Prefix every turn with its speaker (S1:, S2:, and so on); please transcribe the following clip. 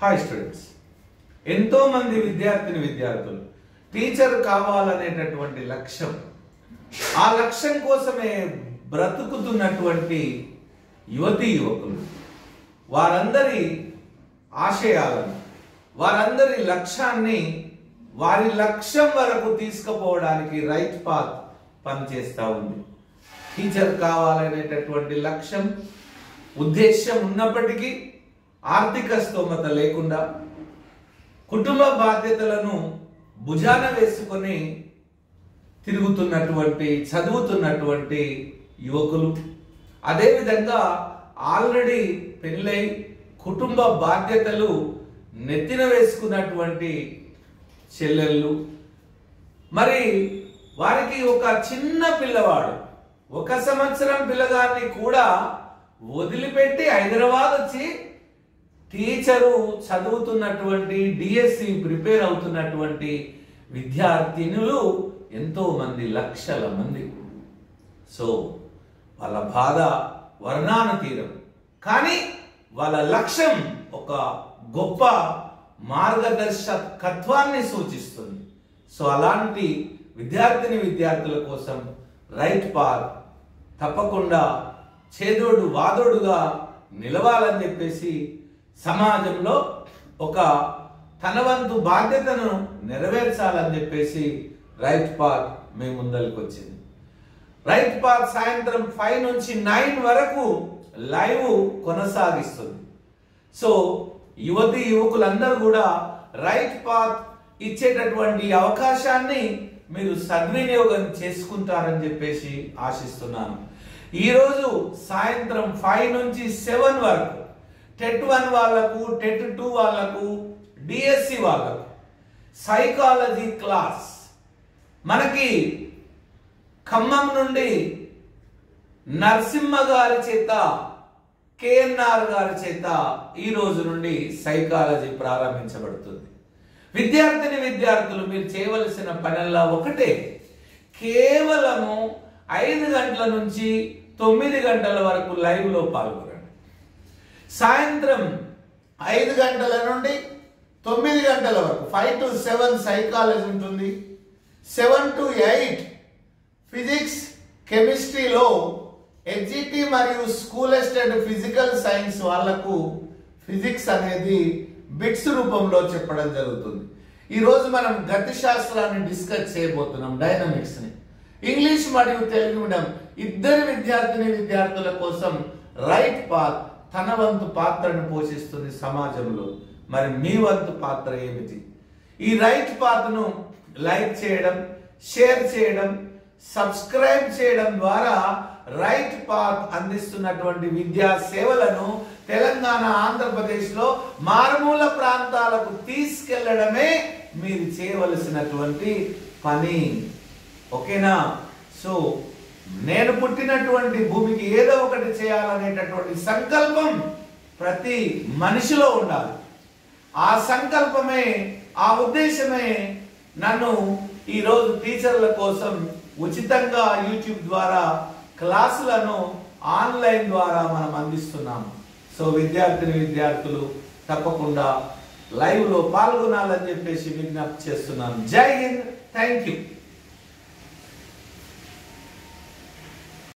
S1: Hi students, ఎంతో మంది విద్యార్థులు టీచర్ కావాలనేటటువంటి లక్ష్యం, ఆ లక్ష్యం కోసమే బ్రతుకుతున్నటువంటి యువకులు వారందరి ఆశయాలను, వారందరి లక్ష్యాన్ని వారి లక్ష్యం వరకు తీసుకుపోవడానికి రైట్ పాత్ పనిచేస్తూ ఉంది. టీచర్ కావాలనేటటువంటి లక్ష్యం, ఉద్దేశ్యం ఉన్నప్పటికీ ఆర్థిక స్తోమత లేకుండా కుటుంబ బాధ్యతలను భుజాన వేసుకొని తిరుగుతున్నటువంటి, చదువుతున్నటువంటి యువకులు, అదేవిధంగా ఆల్రెడీ పెళ్ళై కుటుంబ బాధ్యతలు నెత్తిన వేసుకున్నటువంటి చెల్లెళ్ళు, మరి వారికి ఒక చిన్న పిల్లవాడు, 1 సంవత్సరం పిల్లగాన్ని కూడా వదిలిపెట్టి హైదరాబాద్ వచ్చి టీచరు చదువుతున్నటువంటి, డిఎస్సి ప్రిపేర్ అవుతున్నటువంటి విద్యార్థినులు ఎంతో మంది, లక్షల మంది. సో వాళ్ళ బాధ వర్ణానుతీరం, కానీ వాళ్ళ లక్ష్యం ఒక గొప్ప మార్గదర్శకత్వాన్ని సూచిస్తుంది. సో అలాంటి విద్యార్థుల కోసం రైట్ పాత్ తప్పకుండా చేదోడు వాదోడుగా నిలవాలని చెప్పేసి, సమాజంలో ఒక తన వంతు బాధ్యతను నెరవేర్చాలని చెప్పేసి రైట్ పాత్ మీ ముందరికి వచ్చింది. రైట్ పాత్ సాయంత్రం 5 నుంచి 9 వరకు లైవ్ కొనసాగిస్తుంది. సో యువకులందరూ కూడా రైట్ పాత్ ఇచ్చేటటువంటి అవకాశాన్ని మీరు సద్వినియోగం చేసుకుంటారని చెప్పేసి ఆశిస్తున్నాను. ఈరోజు సాయంత్రం 5 నుంచి 7 వరకు టెట్ 1 వాళ్ళకు, టెట్ 2 వాళ్ళకు, డిఎస్సి వాళ్ళకు సైకాలజీ క్లాస్ మనకి ఖమ్మం నుండి నరసింహ గారి చేత, కేఎన్ఆర్ గారి చేత ఈ రోజు నుండి సైకాలజీ ప్రారంభించబడుతుంది. విద్యార్థులు మీరు చేయవలసిన పనుల్లో ఒకటే, కేవలము 5 గంటల నుంచి 9 గంటల వరకు లైవ్ లో పాల్గొనండి. సాయంత్రం 5 గంటల నుండి 9 గంటల వరకు 5 to 7 సైకాలజీ ఉంటుంది. 7 to 8 ఫిజిక్స్, కెమిస్ట్రీలో ఎగ్జిటి మరియు స్కూల్ అసిస్టెంట్ ఫిజికల్ సైన్స్ వాళ్లకు ఫిజిక్స్ అనేది బిట్స్ రూపంలో చెప్పడం జరుగుతుంది. ఈరోజు మనం గతి శాస్త్రాన్ని డిస్కస్ చేయబోతున్నాం, డైనమిక్స్ ని. ఇంగ్లీష్ మరియు తెలుగు మీడియం ఇద్దరు విద్యార్థుల కోసం రైట్ పాత్ తన వంతు పాత్రను పోషిస్తుంది సమాజంలో. మరి మీ వంతు పాత్ర ఏమిటి? ఈ రైట్ పాత్ను లైక్ చేయడం, షేర్ చేయడం, సబ్స్క్రైబ్ చేయడం ద్వారా రైట్ పాత్ అందిస్తున్నటువంటి విద్యా సేవలను తెలంగాణ, ఆంధ్రప్రదేశ్లో మారుమూల ప్రాంతాలకు తీసుకెళ్లడమే మీరు చేయవలసినటువంటి పని. ఓకేనా? సో నేను పుట్టినటువంటి భూమికి ఏదో ఒకటి చేయాలనేటటువంటి సంకల్పం ప్రతి మనిషిలో ఉండాలి. ఆ సంకల్పమే, ఆ ఉద్దేశమే నన్ను ఈరోజు టీచర్ల కోసం ఉచితంగా యూట్యూబ్ ద్వారా క్లాసులను ఆన్లైన్ ద్వారా మనం అందిస్తున్నాము. సో విద్యార్థులు తప్పకుండా లైవ్ లో పాల్గొనాలని చెప్పేసి విజ్ఞప్తి చేస్తున్నాను. జై హింద్, థ్యాంక్ యూ.